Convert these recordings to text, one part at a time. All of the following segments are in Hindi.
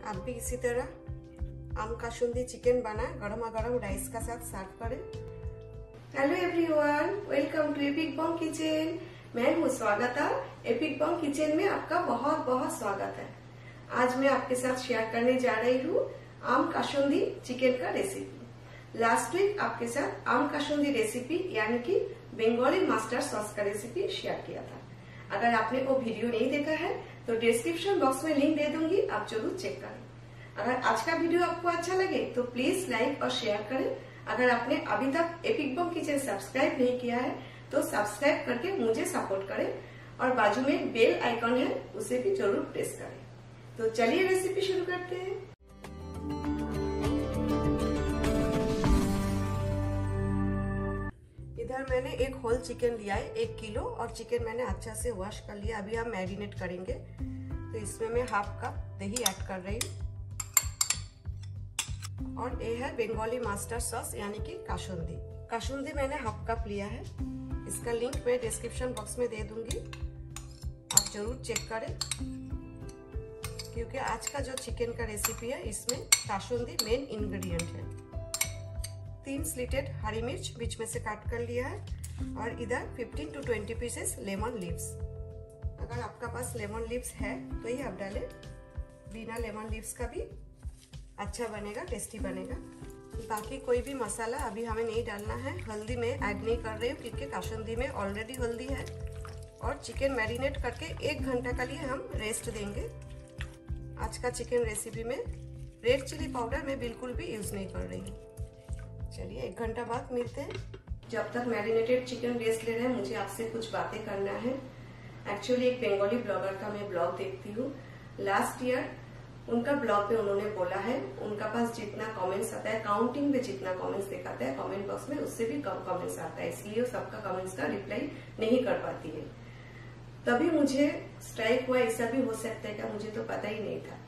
आप भी इसी तरह आम कासुंदी चिकन बनाए गरमा गरम राइस का साथ सर्व करें। Hello everyone, welcome to epic bomb kitchen. मैं हूँ स्वागता। एपिक बॉम किचन में आपका बहुत बहुत स्वागत है। आज मैं आपके साथ शेयर करने जा रही हूँ आम कासुंदी चिकन का रेसिपी। लास्ट वीक आपके साथ आम कासुंदी रेसिपी यानी कि बंगाली मास्टर सॉस का रेसिपी शेयर किया था। अगर आपने वो वीडियो नहीं देखा है तो डिस्क्रिप्शन बॉक्स में लिंक दे दूंगी, आप जरूर चेक करें। अगर आज का वीडियो आपको अच्छा लगे तो प्लीज लाइक और शेयर करें। अगर आपने अभी तक एपिक बॉम किचन सब्सक्राइब नहीं किया है तो सब्सक्राइब करके मुझे सपोर्ट करें और बाजू में बेल आइकॉन है उसे भी जरूर प्रेस करें। तो चलिए रेसिपी शुरू करते हैं। इधर मैंने एक होल चिकन लिया है 1 किलो और चिकन मैंने अच्छा से वॉश कर लिया। अभी हम मैरिनेट करेंगे तो इसमें मैं हाफ कप दही ऐड कर रही हूँ और ये है बंगाली मास्टर सॉस यानी कि कासुंदी। कासुंदी मैंने हाफ कप लिया है। इसका लिंक मैं डिस्क्रिप्शन बॉक्स में दे दूंगी, आप जरूर चेक करें क्योंकि आज का जो चिकन का रेसिपी है इसमें कासुंदी मेन इंग्रेडिएंट है। 3 स्लिटेड हरी मिर्च बीच में से काट कर लिया है और इधर 15 to 20 पीसेस लेमन लीव्स। अगर आपका पास लेमन लीव्स है तो ही आप डालें, बिना लेमन लीव्स का भी अच्छा बनेगा, टेस्टी बनेगा। बाकी कोई भी मसाला अभी हमें नहीं डालना है। हल्दी में ऐड नहीं कर रही हूँ क्योंकि कासुंदी में ऑलरेडी हल्दी है और चिकन मैरिनेट करके 1 घंटा के लिए हम रेस्ट देंगे। आज का चिकन रेसिपी में रेड चिली पाउडर मैं बिल्कुल भी यूज नहीं कर रही हूँ। चलिए 1 घंटा बाद मिलते हैं। जब तक मैरिनेटेड चिकन रेस्ट ले रहे हैं मुझे आपसे कुछ बातें करना है। एक्चुअली एक बंगाली ब्लॉगर का मैं ब्लॉग देखती हूँ। लास्ट ईयर उनका ब्लॉग में उन्होंने बोला है उनका पास जितना कमेंट्स आता है, काउंटिंग में जितना कमेंट्स दिखाता है कमेंट बॉक्स में उससे भी कम कमेंट्स आता है, इसलिए वो सबका कमेंट्स का रिप्लाई नहीं कर पाती है। तभी मुझे स्ट्राइक हुआ, ऐसा भी हो सकता है क्या, मुझे तो पता ही नहीं था।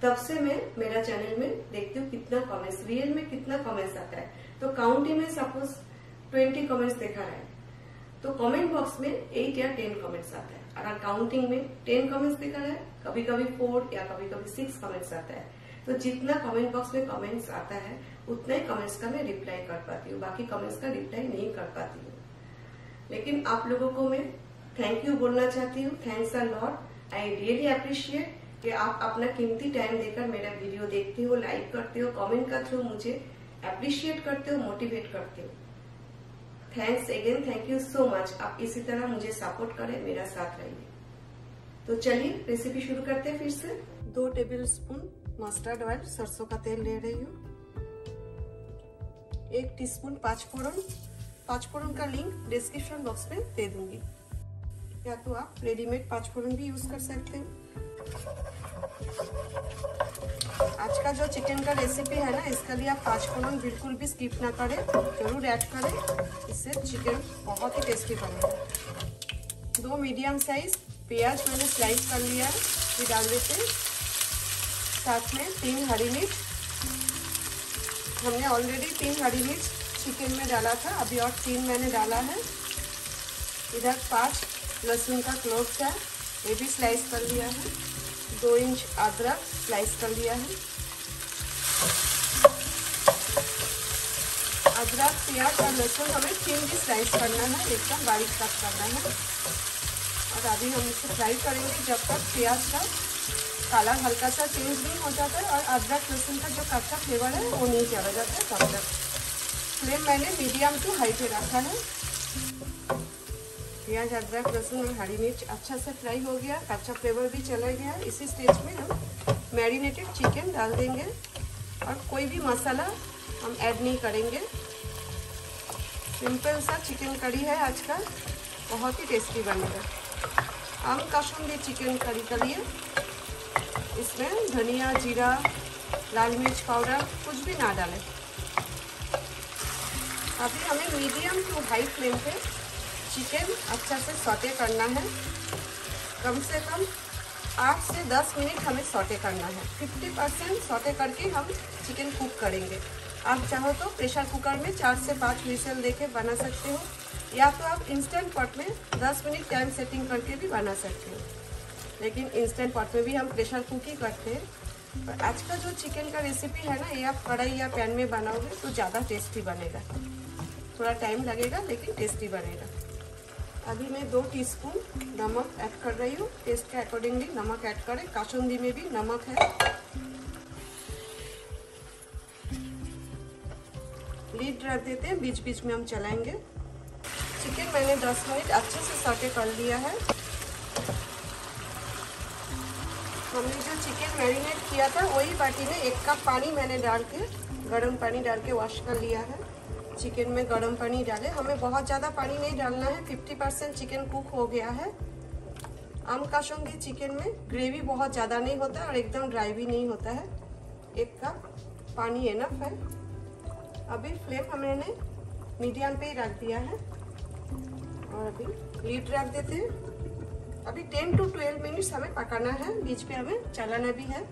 तब से मैं मेरा चैनल में देखती हूँ कितना कमेंट्स, रियल में कितना कमेंट्स आता है। तो काउंटिंग में सपोज 20 कमेंट्स दिखा रहा है तो कमेंट बॉक्स में 8 या 10 कमेंट्स आता है। अगर काउंटिंग में 10 कमेंट्स दिखा रहा है, कभी कभी 4 या कभी कभी 6 कमेंट्स आता है। तो जितना कमेंट बॉक्स में कमेंट्स आता है उतना ही कमेंट्स का मैं रिप्लाई कर पाती हूँ, बाकी कमेंट्स का रिप्लाई नहीं कर पाती हूँ। लेकिन आप लोगों को मैं थैंक यू बोलना चाहती हूँ। Thanks a lot, I really appreciate कि आप अपना कीमती टाइम देकर मेरा वीडियो देखते हो, लाइक करते हो, कमेंट का थ्रू मुझे अप्रिशिएट करते हो, मोटिवेट करते हो। Thanks again, thank you so much. आप इसी तरह मुझे सपोर्ट करें, मेरा साथ रहिए। तो चलिए रेसिपी शुरू करते हैं फिर से। 2 टेबल स्पून मस्टर्ड ऑयल सरसों का तेल ले रही हूँ। 1 टीस्पून पाँचफोरन का लिंक डिस्क्रिप्शन बॉक्स में दे दूंगी, या तो आप रेडीमेड पाँचफोरन भी यूज कर सकते हैं। आज का जो चिकन का रेसिपी है ना, इसके लिए आप 5 फोरन बिल्कुल भी स्किप ना करें, जरूर ऐड करें, इससे चिकन बहुत ही टेस्टी बनेगा। 2 मीडियम साइज प्याज मैंने स्लाइस कर लिया है, ये डाल देते हैं। साथ में 3 हरी मिर्च, हमने ऑलरेडी 3 हरी मिर्च चिकन में डाला था, अभी और 3 मैंने डाला है। इधर 5 लहसुन का क्लोव्स है, ये भी स्लाइस कर लिया है। 2 इंच अदरक स्लाइस कर लिया है। अदरक, प्याज और लहसुन हमें 3 भी स्लाइस करना है, एकदम बारीक कट करना है। और अभी हम इसे फ्राई करेंगे जब तक प्याज का कलर हल्का सा चेंज नहीं हो जाता है और अदरक लहसुन का जो कच्चा फ्लेवर है वो नहीं चला जाता है तब तक। फ्लेम मैंने मीडियम टू हाई पे रखा है। प्याज, अदरक, लहसुन और हरी मिर्च अच्छा से फ्राई हो गया, कच्चा फ्लेवर भी चला गया। इसी स्टेज में हम मैरिनेटेड चिकन डाल देंगे और कोई भी मसाला हम ऐड नहीं करेंगे। सिंपल सा चिकन करी है आज का, बहुत ही टेस्टी बनेगा। आम कासुंदी चिकन करी के लिए इसमें धनिया, जीरा, लाल मिर्च पाउडर कुछ भी ना डालें। अभी हमें मीडियम टू हाई फ्लेम पे चिकन अच्छा से सौटे करना है। कम से कम 8 से 10 मिनट हमें सौटे करना है। 50% सौटे करके हम चिकन कुक करेंगे। आप चाहो तो प्रेशर कुकर में 4 से 5 विसल देके बना सकते हो, या तो आप इंस्टेंट पॉट में 10 मिनट टाइम सेटिंग करके भी बना सकते हो। लेकिन इंस्टेंट पॉट में भी हम प्रेशर कुक ही करते हैं, आज का जो चिकन का रेसिपी है ना, ये आप कढ़ाई या पैन में बनाओगे तो ज़्यादा टेस्टी बनेगा। थोड़ा टाइम लगेगा लेकिन टेस्टी बनेगा। अभी मैं 2 टीस्पून नमक ऐड कर रही हूँ। टेस्ट के अकॉर्डिंगली नमक ऐड करें। कासुंदी में भी नमक है। लीड रख देते हैं, बीच बीच में हम चलाएंगे। चिकन मैंने 10 मिनट अच्छे से सौटे कर लिया है। हमने जो चिकन मैरिनेट किया था वही बाटी में 1 कप पानी मैंने डाल के, गर्म पानी डाल के वॉश कर लिया है। चिकन में गर्म पानी डाले, हमें बहुत ज़्यादा पानी नहीं डालना है। 50% चिकन कुक हो गया है। आम कासुंदी चिकन में ग्रेवी बहुत ज़्यादा नहीं होता और एकदम ड्राई भी नहीं होता है। 1 कप पानी इनफ है। अभी फ्लेम हमने मीडियम पे ही रख दिया है और अभी लीड रख देते हैं। अभी 10 to 12 मिनट्स हमें पकाना है, बीच में हमें चलाना भी है।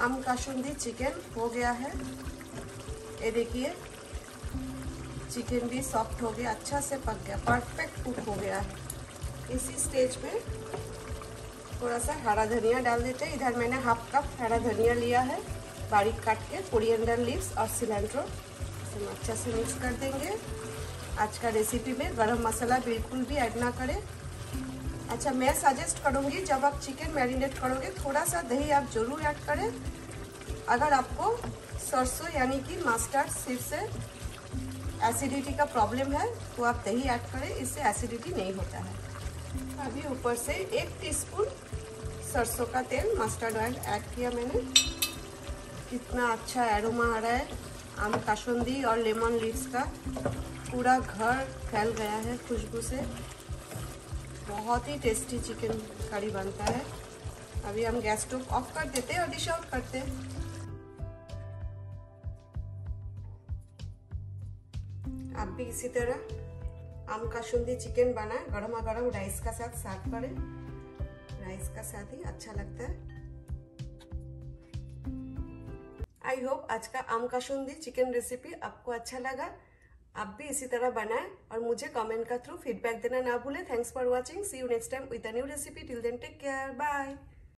आम कासुंदी चिकन हो गया है। ये देखिए चिकन भी सॉफ्ट हो गया, अच्छा से पक गया, परफेक्ट कुक हो गया है। इसी स्टेज पे थोड़ा सा हरा धनिया डाल देते हैं। इधर मैंने 1/2 कप हरा धनिया लिया है, बारीक काट के, कोरिएंडर लीव्स और सिलेंट्रो। इसे अच्छा से मिक्स कर देंगे। आज का रेसिपी में गरम मसाला बिल्कुल भी ऐड ना करें। अच्छा, मैं सजेस्ट करूँगी जब आप चिकन मैरिनेट करोगे थोड़ा सा दही आप ज़रूर ऐड करें। अगर आपको सरसों यानी कि मस्टर्ड सीड से एसिडिटी का प्रॉब्लम है तो आप दही ऐड करें, इससे एसिडिटी नहीं होता है। अभी ऊपर से 1 टीस्पून सरसों का तेल, मस्टर्ड ऑयल ऐड किया मैंने। कितना अच्छा एरोमा आ रहा है। आम कासुंदी और लेमन लीव्स का पूरा घर फैल गया है खुशबू से। बहुत ही टेस्टी चिकन करी बनता है। अभी हम गैस स्टोव ऑफ कर देते हैं और डिश आउट करते हैं। आप भी इसी तरह आम कासुंदी चिकन बनाएं, गरमा गरम राइस का साथ सर्व करें। राइस का साथ ही अच्छा लगता है। आई होप आज का आम कासुंदी चिकन रेसिपी आपको अच्छा लगा। आप भी इसी तरह बनाएं और मुझे कमेंट का थ्रू फीडबैक देना ना भूलें। Thanks for watching. See you next time with a new recipe. Till then take care, bye.